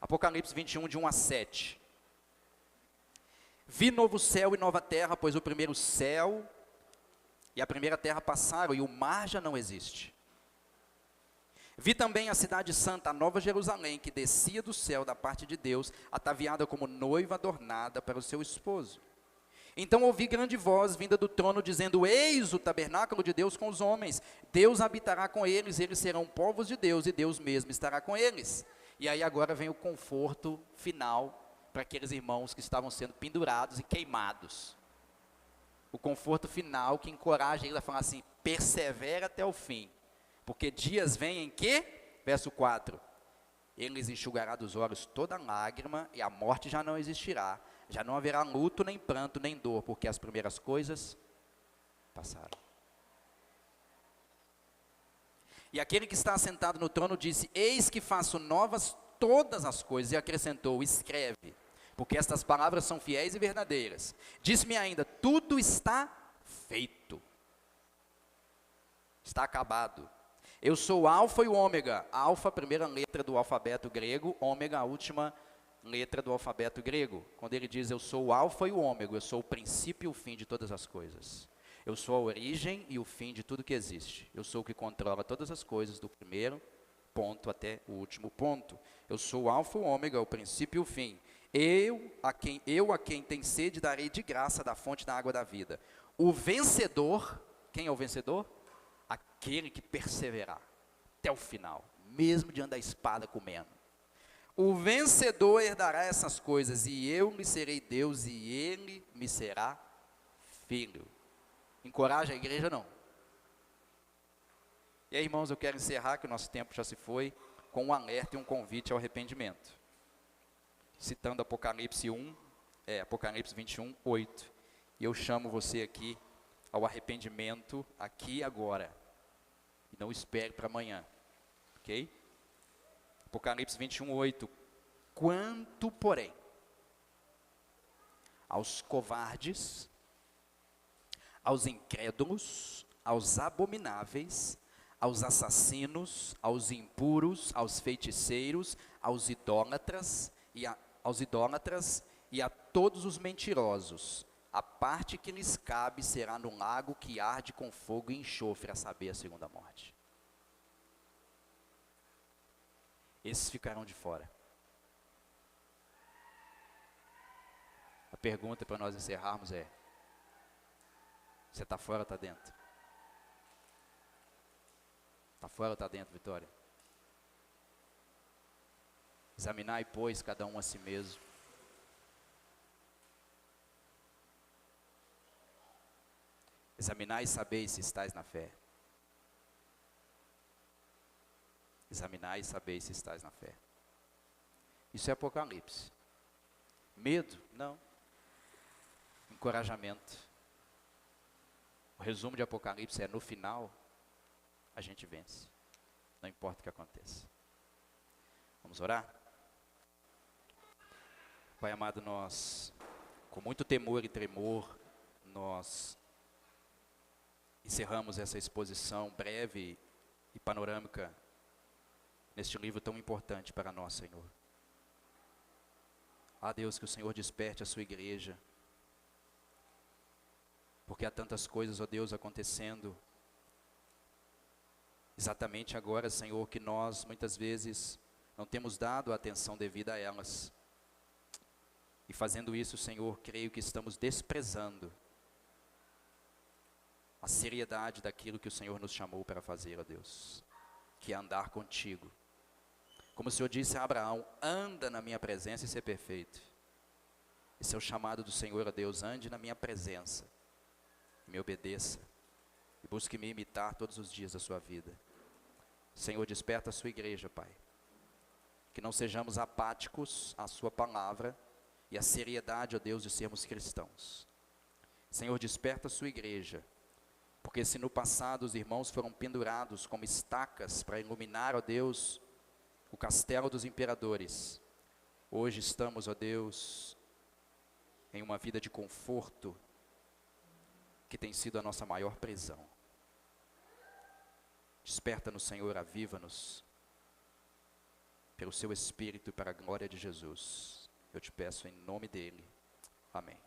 Apocalipse 21, de 1 a 7. Vi novo céu e nova terra, pois o primeiro céu e a primeira terra passaram, e o mar já não existe. Vi também a cidade santa, a nova Jerusalém, que descia do céu da parte de Deus, ataviada como noiva adornada para o seu esposo. Então ouvi grande voz vinda do trono, dizendo: eis o tabernáculo de Deus com os homens, Deus habitará com eles, eles serão povos de Deus, e Deus mesmo estará com eles. E aí agora vem o conforto final para aqueles irmãos que estavam sendo pendurados e queimados. O conforto final que encoraja eles a falar assim: persevera até o fim, porque dias vêm em que, verso 4, eles enxugará dos olhos toda lágrima, e a morte já não existirá, já não haverá luto, nem pranto, nem dor, porque as primeiras coisas passaram. E aquele que está assentado no trono disse: eis que faço novas todas as coisas, e acrescentou: escreve, porque estas palavras são fiéis e verdadeiras. Disse-me ainda: tudo está feito, está acabado. Eu sou o alfa e o ômega. Alfa, a primeira letra do alfabeto grego, ômega, a última letra do alfabeto grego. Quando ele diz: eu sou o alfa e o ômega, eu sou o princípio e o fim de todas as coisas. Eu sou a origem e o fim de tudo que existe. Eu sou o que controla todas as coisas, do primeiro ponto até o último ponto. Eu sou o alfa e o ômega, o princípio e o fim. Eu a quem tem sede darei de graça da fonte da água da vida. O vencedor, quem é o vencedor? Aquele que perseverar até o final, mesmo diante da espada comendo. O vencedor herdará essas coisas, e eu lhe serei Deus, e ele me será filho. Encoraja a igreja, não? E aí, irmãos, eu quero encerrar, que o nosso tempo já se foi, com um alerta e um convite ao arrependimento. Citando Apocalipse 21, 8. E eu chamo você aqui ao arrependimento, aqui e agora. E não espere para amanhã. Ok? Apocalipse 21, 8. Quanto, porém, aos covardes, aos incrédulos, aos abomináveis, aos assassinos, aos impuros, aos feiticeiros, aos idólatras e a todos os mentirosos. A parte que lhes cabe será no lago que arde com fogo e enxofre, a saber, a segunda morte. Esses ficarão de fora. A pergunta para nós encerrarmos é: você está fora ou está dentro? Está fora ou está dentro, Vitória? Examinai, pois, cada um a si mesmo. Examinai e sabeis se estáis na fé. Examinai e sabeis se estáis na fé. Isso é Apocalipse. Medo? Não. Encorajamento. O resumo de Apocalipse é: no final, a gente vence. Não importa o que aconteça. Vamos orar? Pai amado, nós, com muito temor e tremor, nós encerramos essa exposição breve e panorâmica neste livro tão importante para nós, Senhor. Deus, que o Senhor desperte a sua igreja, porque há tantas coisas, Deus, acontecendo exatamente agora, Senhor, que nós muitas vezes não temos dado a atenção devida a elas. E fazendo isso, Senhor, creio que estamos desprezando a seriedade daquilo que o Senhor nos chamou para fazer, Deus, que é andar contigo. Como o Senhor disse a Abraão: anda na minha presença e ser perfeito. Esse é o chamado do Senhor, Deus: ande na minha presença, me obedeça, e busque me imitar todos os dias da sua vida. Senhor, desperta a sua igreja, Pai, que não sejamos apáticos à sua palavra e à seriedade, Deus, de sermos cristãos. Senhor, desperta a sua igreja, porque se no passado os irmãos foram pendurados como estacas para iluminar, Deus, o castelo dos imperadores, hoje estamos, Deus, em uma vida de conforto, que tem sido a nossa maior prisão. Desperta-nos, Senhor, aviva-nos, pelo seu Espírito e para a glória de Jesus. Eu te peço em nome dele. Amém.